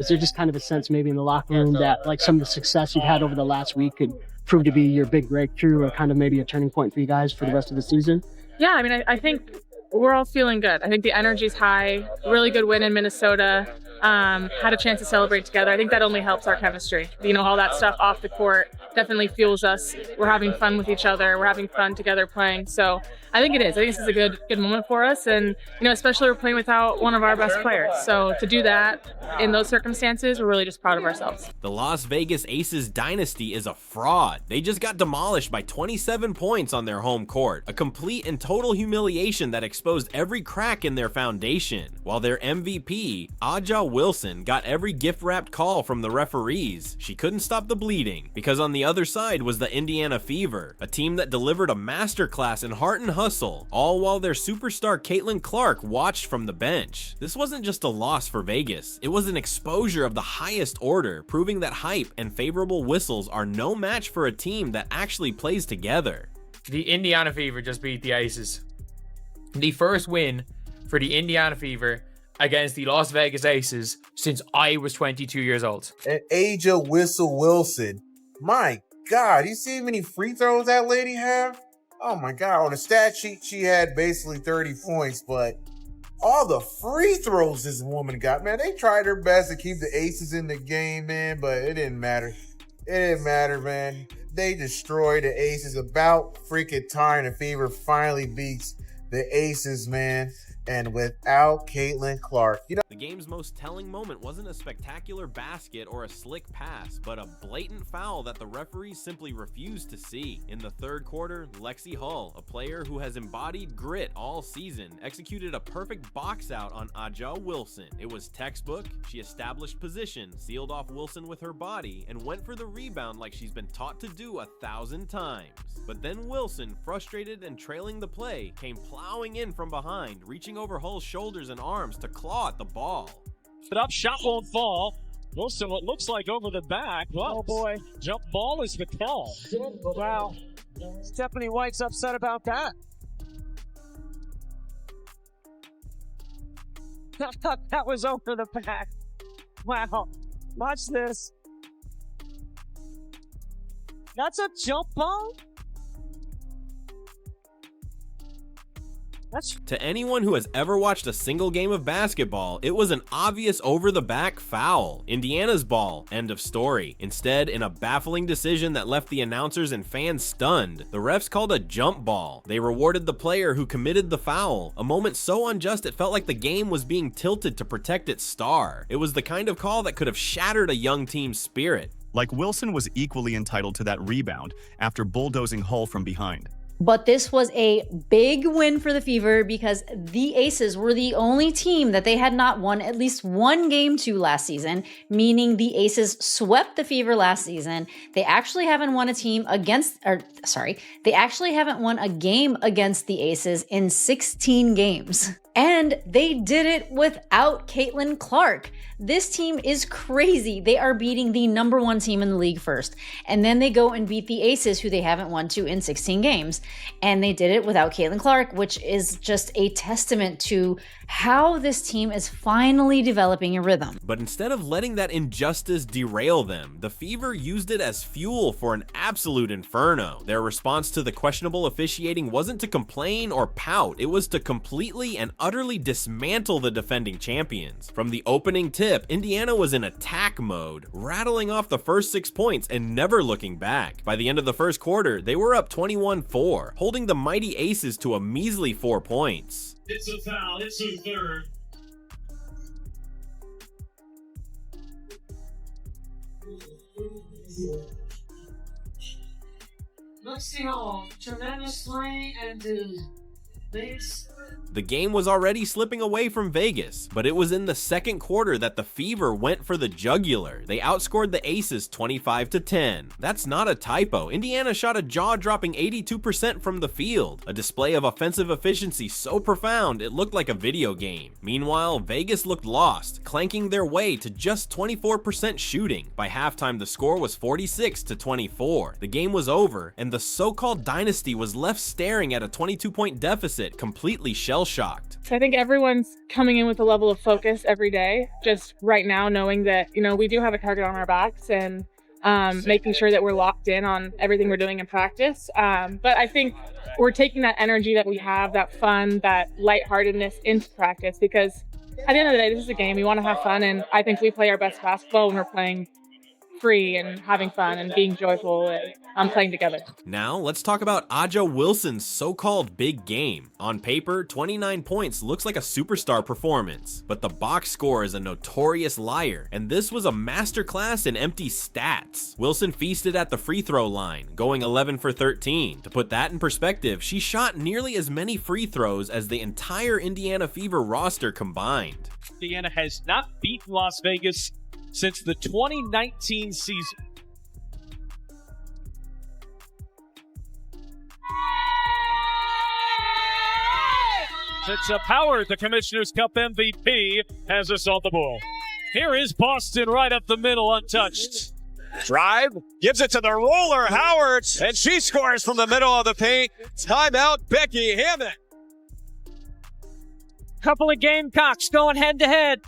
Is there just kind of a sense maybe in the locker room that like some of the success you've had over the last week could prove to be your big breakthrough or kind of maybe a turning point for you guys for the rest of the season? Yeah, I mean, I think we're all feeling good. I think the energy's high. Really good win in Minnesota. Had a chance to celebrate together. I think that only helps our chemistry. You know, all that stuff off the court definitely fuels us. We're having fun with each other. We're having fun together playing. So I think it is. I think this is a good moment for us. And, you know, especially we're playing without one of our best players. So to do that in those circumstances, we're really just proud of ourselves. The Las Vegas Aces dynasty is a fraud. They just got demolished by 27 points on their home court. A complete and total humiliation that exposed every crack in their foundation. While their MVP, Aja Wilson, got every gift-wrapped call from the referees, she couldn't stop the bleeding, because on the other side was the Indiana Fever, a team that delivered a masterclass in heart and hustle, all while their superstar Caitlyn Clark watched from the bench. This wasn't just a loss for Vegas, it was an exposure of the highest order, proving that hype and favorable whistles are no match for a team that actually plays together. The Indiana Fever just beat the Aces. The first win for the Indiana Fever against the Las Vegas Aces since I was 22 years old. And Aja Whistle Wilson. My God, you see how many free throws that lady have? Oh my God, on the stat sheet, she had basically 30 points, but all the free throws this woman got, man, they tried their best to keep the Aces in the game, man, but it didn't matter. It didn't matter, man. They destroyed the Aces. About freaking time the Fever finally beats the Aces, man. And without Caitlyn Clark, you know, the game's most telling moment wasn't a spectacular basket or a slick pass, but a blatant foul that the referees simply refused to see. In the third quarter, Lexie Hull, a player who has embodied grit all season, executed a perfect box out on Aja Wilson. It was textbook. She established position, sealed off Wilson with her body, and went for the rebound like she's been taught to do 1,000 times. But then Wilson, frustrated and trailing the play, came plowing in from behind, reaching over Hull's shoulders and arms to claw at the ball. It up, shot won't fall. Wilson, what looks like over the back. Well, oh boy, jump ball is the call. Wow. Stephanie White's upset about that. I thought that was over the back. Wow. Watch this. That's a jump ball? To anyone who has ever watched a single game of basketball, it was an obvious over-the-back foul. Indiana's ball, end of story. Instead, in a baffling decision that left the announcers and fans stunned, the refs called a jump ball. They rewarded the player who committed the foul, a moment so unjust it felt like the game was being tilted to protect its star. It was the kind of call that could have shattered a young team's spirit. Like Wilson was equally entitled to that rebound after bulldozing Hull from behind. But this was a big win for the Fever because the Aces were the only team that they had not won at least one game to last season, meaning the Aces swept the Fever last season. They actually haven't won a game against the Aces in 16 games. And they did it without Caitlyn Clark. This team is crazy. They are beating the #1 team in the league first. And then they go and beat the Aces, who they haven't won to in 16 games. And they did it without Caitlyn Clark, which is just a testament to how this team is finally developing a rhythm. But instead of letting that injustice derail them, the Fever used it as fuel for an absolute inferno. Their response to the questionable officiating wasn't to complain or pout, it was to completely and utterly dismantle the defending champions. From the opening tip, Indiana was in attack mode, rattling off the first 6 points and never looking back. By the end of the first quarter, they were up 21-4, holding the mighty Aces to a measly 4 points. It's a foul, it's a third. Lexie Hull, tremendous play and base. The game was already slipping away from Vegas, but it was in the second quarter that the Fever went for the jugular. They outscored the Aces 25-10. That's not a typo. Indiana shot a jaw-dropping 82% from the field, a display of offensive efficiency so profound it looked like a video game. Meanwhile, Vegas looked lost, clanking their way to just 24% shooting. By halftime, the score was 46-24. The game was over, and the so-called dynasty was left staring at a 22-point deficit, completely shell shell-shocked. So I think everyone's coming in with a level of focus every day, just right now knowing that, we do have a target on our backs and making sure that we're locked in on everything we're doing in practice. But I think we're taking that energy that we have, that fun, that lightheartedness into practice, because at the end of the day, this is a game. We want to have fun, and I think we play our best basketball when we're playing free and having fun and being joyful and playing together. Now, let's talk about Aja Wilson's so-called big game. On paper, 29 points looks like a superstar performance, but the box score is a notorious liar, and this was a masterclass in empty stats. Wilson feasted at the free throw line, going 11 for 13. To put that in perspective, she shot nearly as many free throws as the entire Indiana Fever roster combined. Indiana has not beaten Las Vegas since the 2019 season. It's Howard, the Commissioner's Cup MVP, has us on the ball. Here is Boston right up the middle, untouched. Drive, gives it to the roller, Howard, and she scores from the middle of the paint. Timeout, Becky Hammond. Couple of Gamecocks going head-to-head.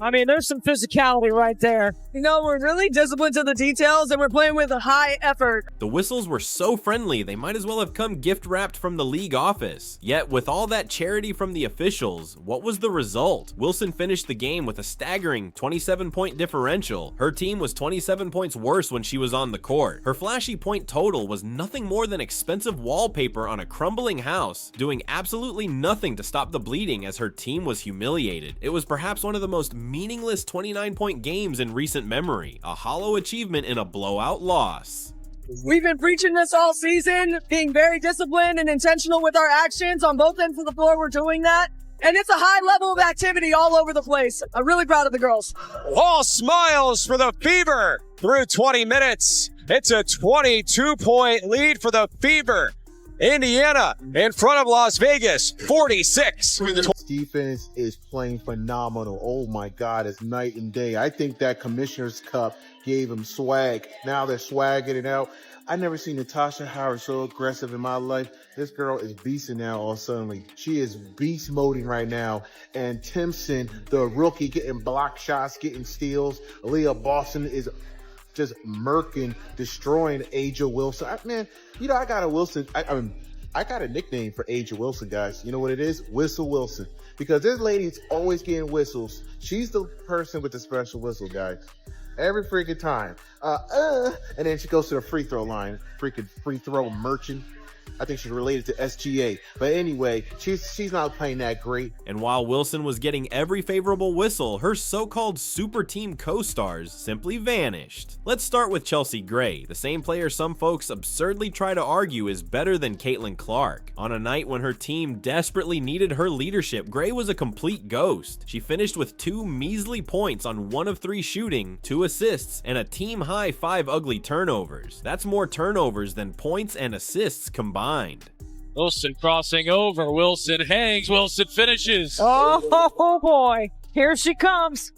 I mean, there's some physicality right there. We're really disciplined to the details, and we're playing with a high effort. The whistles were so friendly, they might as well have come gift-wrapped from the league office. Yet, with all that charity from the officials, what was the result? Wilson finished the game with a staggering 27-point differential. Her team was 27 points worse when she was on the court. Her flashy point total was nothing more than expensive wallpaper on a crumbling house, doing absolutely nothing to stop the bleeding as her team was humiliated. It was perhaps one of the most meaningless 29-point games in recent memory, a hollow achievement in a blowout loss. We've been preaching this all season, being very disciplined and intentional with our actions on both ends of the floor. We're doing that, and it's a high level of activity all over the place. I'm really proud of the girls. All smiles for the Fever through 20 minutes. It's a 22-point lead for the Fever. Indiana in front of Las Vegas, 46. Defense is playing phenomenal. Oh my God, it's night and day. I think that Commissioner's Cup gave them swag. Now they're swagging it out. I never seen Natasha Howard so aggressive in my life. This girl is beasting now all suddenly. She is beast moding right now. And Timpson, the rookie, getting block shots, getting steals. Aaliyah Boston is just murking, destroying Aja Wilson. I got a Wilson. I got a nickname for Aja Wilson, guys. You know what it is? Whistle Wilson. Because this lady's always getting whistles. She's the person with the special whistle, guys. Every freaking time. And then she goes to the free throw line. Freaking free throw merchant. I think she's related to SGA. But anyway, she's not playing that great. And while Wilson was getting every favorable whistle, her so-called super team co-stars simply vanished. Let's start with Chelsea Gray, the same player some folks absurdly try to argue is better than Caitlyn Clark. On a night when her team desperately needed her leadership, Gray was a complete ghost. She finished with 2 measly points on 1 of 3 shooting, 2 assists, and a team-high 5 ugly turnovers. That's more turnovers than points and assists combined. Wilson crossing over. Wilson hangs. Wilson finishes. Oh boy. Here she comes.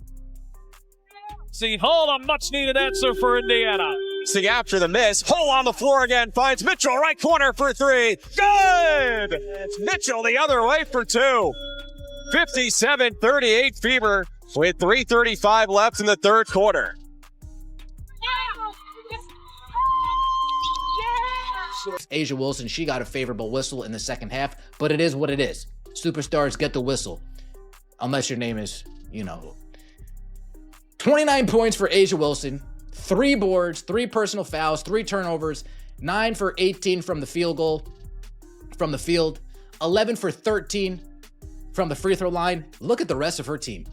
See, Hull, a much-needed answer for Indiana. See, after the miss, Hull on the floor again, finds Mitchell right corner for 3. Good! It's Mitchell the other way for 2. 57-38 Fever with 3:35 left in the third quarter. Aja Wilson, she got a favorable whistle in the second half, but it is what it is. Superstars get the whistle. Unless your name is, 29 points for Aja Wilson, 3 boards, 3 personal fouls, 3 turnovers, 9 for 18 from the field, 11 for 13 from the free throw line. Look at the rest of her team.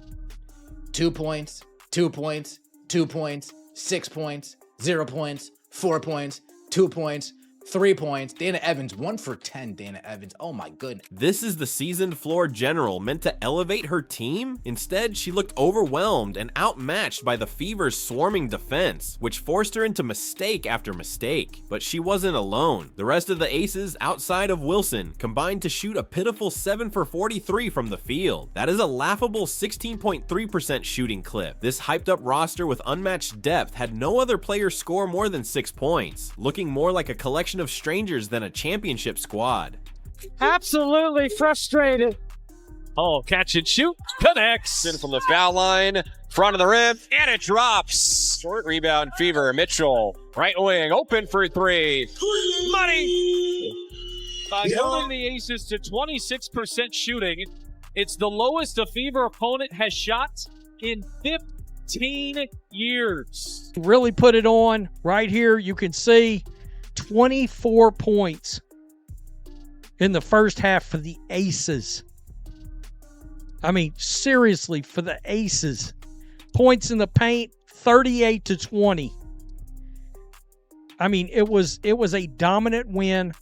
2 points, 2 points, 2 points, 6 points, 0 points, 4 points, 2 points, 3 points. Dana Evans, 1 for 10. Dana Evans. Oh my goodness. This is the seasoned floor general meant to elevate her team? Instead, she looked overwhelmed and outmatched by the Fever's swarming defense, which forced her into mistake after mistake. But she wasn't alone. The rest of the aces outside of Wilson combined to shoot a pitiful 7 for 43 from the field. That is a laughable 16.3% shooting clip. This hyped up roster with unmatched depth had no other player score more than 6 points, looking more like a collection of strangers than a championship squad. Absolutely frustrated. Oh, catch and shoot. Connects. In from the foul line, front of the rim, and it drops. Short rebound, Fever. Mitchell, right wing, open for three. Money. Holding the Aces to 26% shooting. It's the lowest a Fever opponent has shot in 15 years. Really put it on right here. You can see 24 points in the first half for the Aces. I mean, seriously, for the Aces. Points in the paint, 38-20. I mean, it was a dominant win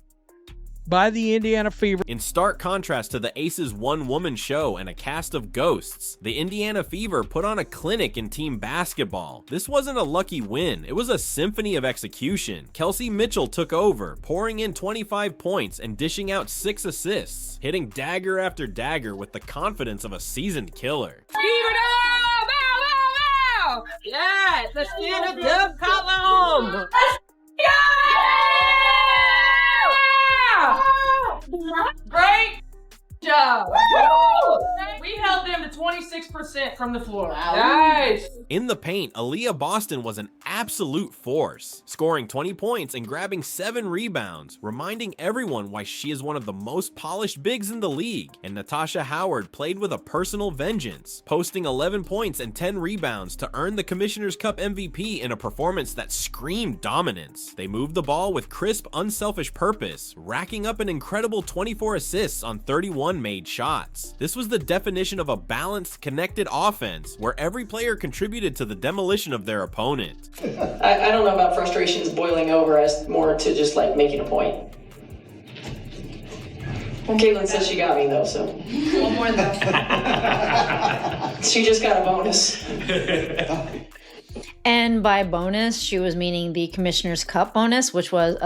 by the Indiana Fever. In stark contrast to the Aces one-woman show and a cast of ghosts, the Indiana Fever put on a clinic in team basketball. This wasn't a lucky win, it was a symphony of execution. Kelsey Mitchell took over, pouring in 25 points and dishing out 6 assists, hitting dagger after dagger with the confidence of a seasoned killer. Yes, let's get a dub column. Great job. We held them to 26% from the floor. Nice. In the paint, Aaliyah Boston was an absolute force, scoring 20 points and grabbing 7 rebounds, reminding everyone why she is one of the most polished bigs in the league. And Natasha Howard played with a personal vengeance, posting 11 points and 10 rebounds to earn the Commissioner's Cup MVP in a performance that screamed dominance. They moved the ball with crisp, unselfish purpose, racking up an incredible 24 assists on 31 made shots. This was the definition of a balanced, connected offense, where every player contributed to the demolition of their opponent. I don't know about frustrations boiling over as more to just like making a point. Well, Caitlyn says she got me though, so. One more though. She just got a bonus. And by bonus, she was meaning the Commissioner's Cup bonus, which was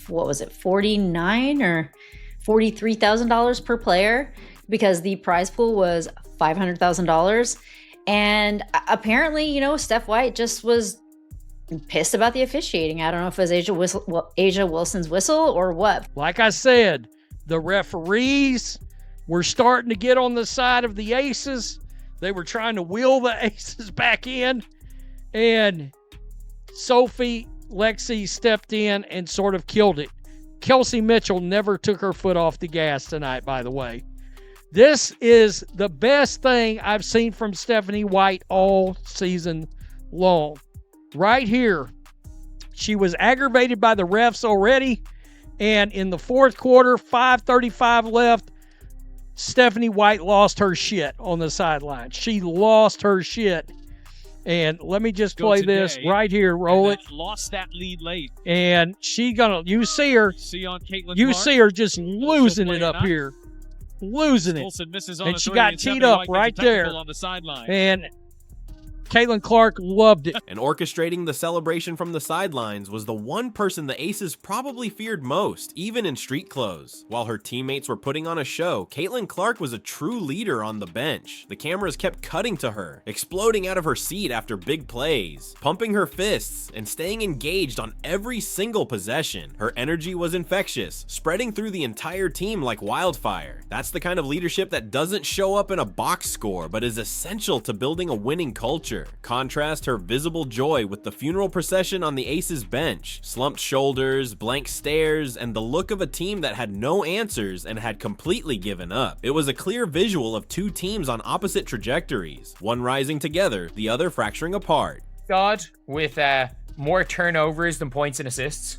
what was it, $49,000 or $43,000 per player, because the prize pool was $500,000. And apparently, you know, Steph White just was pissed about the officiating. I don't know if it was Asia Wilson's whistle or what. Like I said, the referees were starting to get on the side of the Aces. They were trying to wheel the Aces back in. And Lexie stepped in and sort of killed it. Kelsey Mitchell never took her foot off the gas tonight, by the way. This is the best thing I've seen from Stephanie White all season long. Right here, she was aggravated by the refs already, and in the fourth quarter, 5:35 left, Stephanie White lost her shit on the sideline. She lost her shit. And let me just play this right here. Roll it. Lost that lead late. And you see her. You see her just losing it up here. Losing it. And she got teed up right there. On the sideline. And Caitlyn Clark loved it. And orchestrating the celebration from the sidelines was the one person the Aces probably feared most, even in street clothes. While her teammates were putting on a show, Caitlyn Clark was a true leader on the bench. The cameras kept cutting to her, exploding out of her seat after big plays, pumping her fists, and staying engaged on every single possession. Her energy was infectious, spreading through the entire team like wildfire. That's the kind of leadership that doesn't show up in a box score, but is essential to building a winning culture. Contrast her visible joy with the funeral procession on the Aces bench, slumped shoulders, blank stares, and the look of a team that had no answers and had completely given up. It was a clear visual of two teams on opposite trajectories, one rising together, the other fracturing apart. God, with more turnovers than points and assists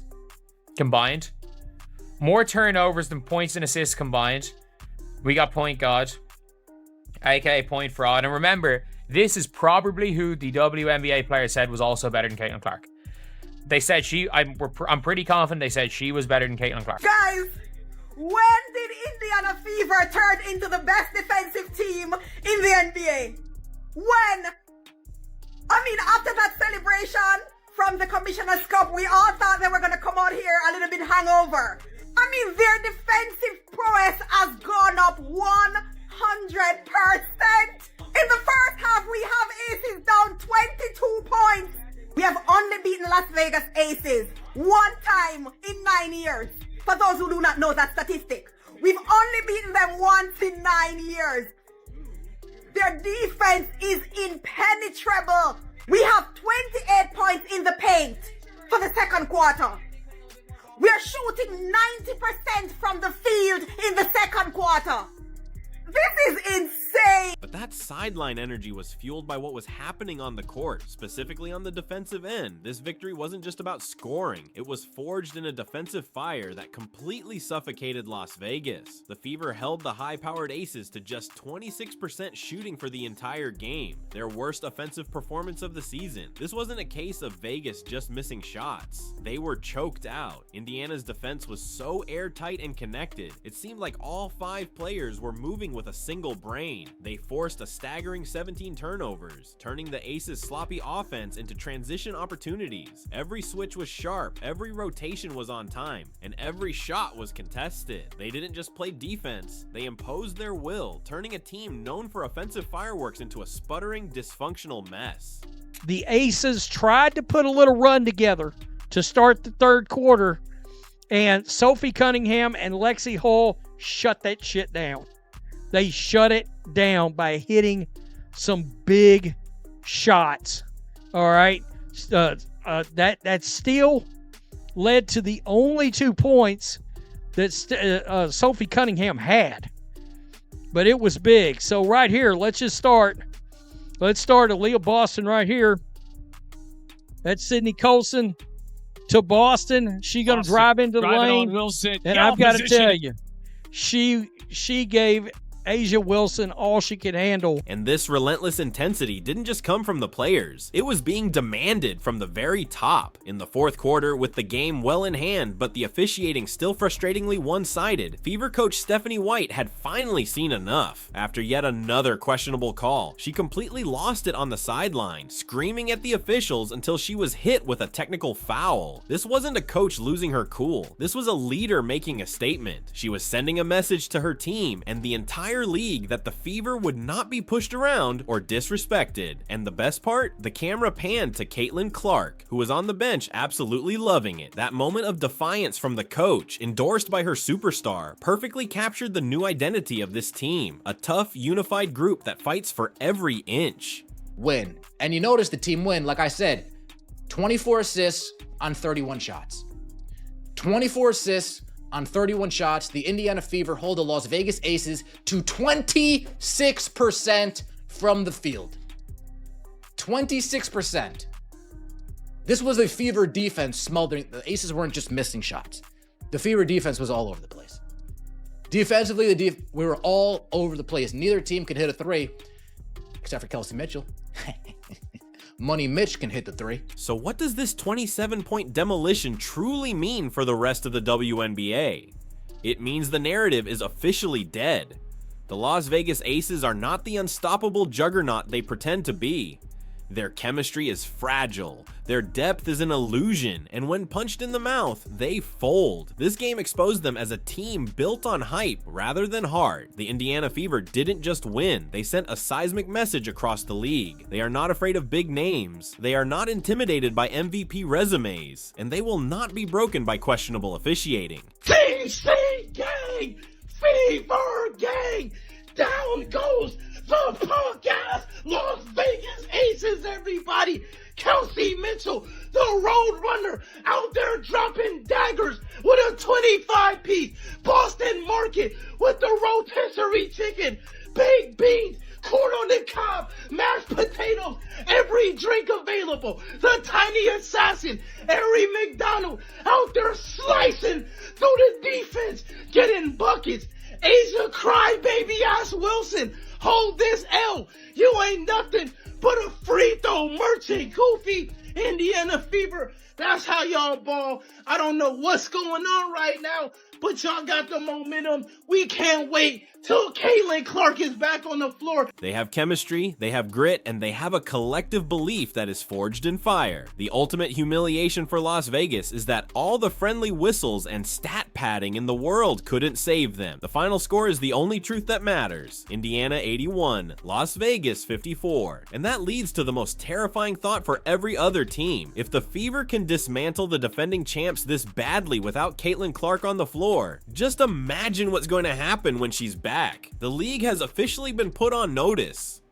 combined. More turnovers than points and assists combined. We got Point God, aka Point Fraud. And remember, this is probably who the WNBA player said was also better than Caitlyn Clark. They said I'm pretty confident they said she was better than Caitlyn Clark. Guys, when did Indiana Fever turn into the best defensive team in the NBA? When? I mean, after that celebration from the Commissioner's Cup, we all thought they were going to come out here a little bit hangover. I mean, their defensive prowess has gone up 100%. In the first half, we have Aces down 22 points. We have only beaten Las Vegas Aces one time in 9 years. For those who do not know that statistic, We've only beaten them once in 9 years. Their defense is impenetrable. We have 28 points in the paint for the second quarter. We're shooting 90% from the field in the second quarter. This is insane. But that sideline energy was fueled by what was happening on the court, specifically on the defensive end. This victory wasn't just about scoring. It was forged in a defensive fire that completely suffocated Las Vegas. The Fever held the high-powered Aces to just 26% shooting for the entire game, their worst offensive performance of the season. This wasn't a case of Vegas just missing shots. They were choked out. Indiana's defense was so airtight and connected, it seemed like all 5 players were moving with a single brain. They forced a staggering 17 turnovers, turning the Aces' sloppy offense into transition opportunities. Every switch was sharp, every rotation was on time, and every shot was contested. They didn't just play defense, they imposed their will, turning a team known for offensive fireworks into a sputtering, dysfunctional mess. The Aces tried to put a little run together to start the third quarter, and Sophie Cunningham and Lexie Hull shut that shit down. They shut it down by hitting some big shots. All right. That steal led to the only 2 points that Sophie Cunningham had. But it was big. So right here, let's start Aaliyah Boston right here. That's Sydney Colson to Boston. She going to drive into the lane. Wilson. And I've got to tell you, she gave Asia Wilson all she could handle. And this relentless intensity didn't just come from the players. It was being demanded from the very top. In the fourth quarter, with the game well in hand, but the officiating still frustratingly one-sided, Fever coach Stephanie White had finally seen enough. After yet another questionable call, she completely lost it on the sideline, screaming at the officials until she was hit with a technical foul. This wasn't a coach losing her cool. This was a leader making a statement. She was sending a message to her team and the entire league that the Fever would not be pushed around or disrespected. And the best part? The camera panned to Caitlyn Clark, who was on the bench absolutely loving it. That moment of defiance from the coach, endorsed by her superstar, perfectly captured the new identity of this team. A tough, unified group that fights for every inch. Win. And you notice the team win, like I said, 24 assists on 31 shots. 24 assists on 31 shots. The Indiana Fever hold the Las Vegas Aces to 26% from the field. 26%. This was a Fever defense smothering. The Aces weren't just missing shots. The Fever defense was all over the place. Defensively, we were all over the place. Neither team could hit a 3, except for Kelsey Mitchell. Money Mitch can hit the 3. So what does this 27-point demolition truly mean for the rest of the WNBA? It means the narrative is officially dead. The Las Vegas Aces are not the unstoppable juggernaut they pretend to be. Their chemistry is fragile, their depth is an illusion, and when punched in the mouth, they fold. This game exposed them as a team built on hype rather than heart. The Indiana Fever didn't just win, they sent a seismic message across the league. They are not afraid of big names, they are not intimidated by MVP resumes, and they will not be broken by questionable officiating. DC gang! Fever gang! Down goes the punk-ass Las Vegas Aces, everybody! Kelsey Mitchell, the road runner, out there dropping daggers with a 25-piece. Boston Market with the rotisserie chicken, baked beans, corn on the cob, mashed potatoes, every drink available. The tiny assassin, Harry McDonald, out there slicing through the defense, getting buckets. Asia crybaby ass Wilson, hold this L. You ain't nothing but a free throw merchant, goofy Indiana Fever. That's how y'all ball. I don't know what's going on right now, but y'all got the momentum. We can't wait till Caitlyn Clark is back on the floor. They have chemistry, they have grit, and they have a collective belief that is forged in fire. The ultimate humiliation for Las Vegas is that all the friendly whistles and stat padding in the world couldn't save them. The final score is the only truth that matters. Indiana 81, Las Vegas 54. And that leads to the most terrifying thought for every other team. If the Fever can dismantle the defending champs this badly without Caitlyn Clark on the floor, floor. Just imagine what's going to happen when she's back. The league has officially been put on notice.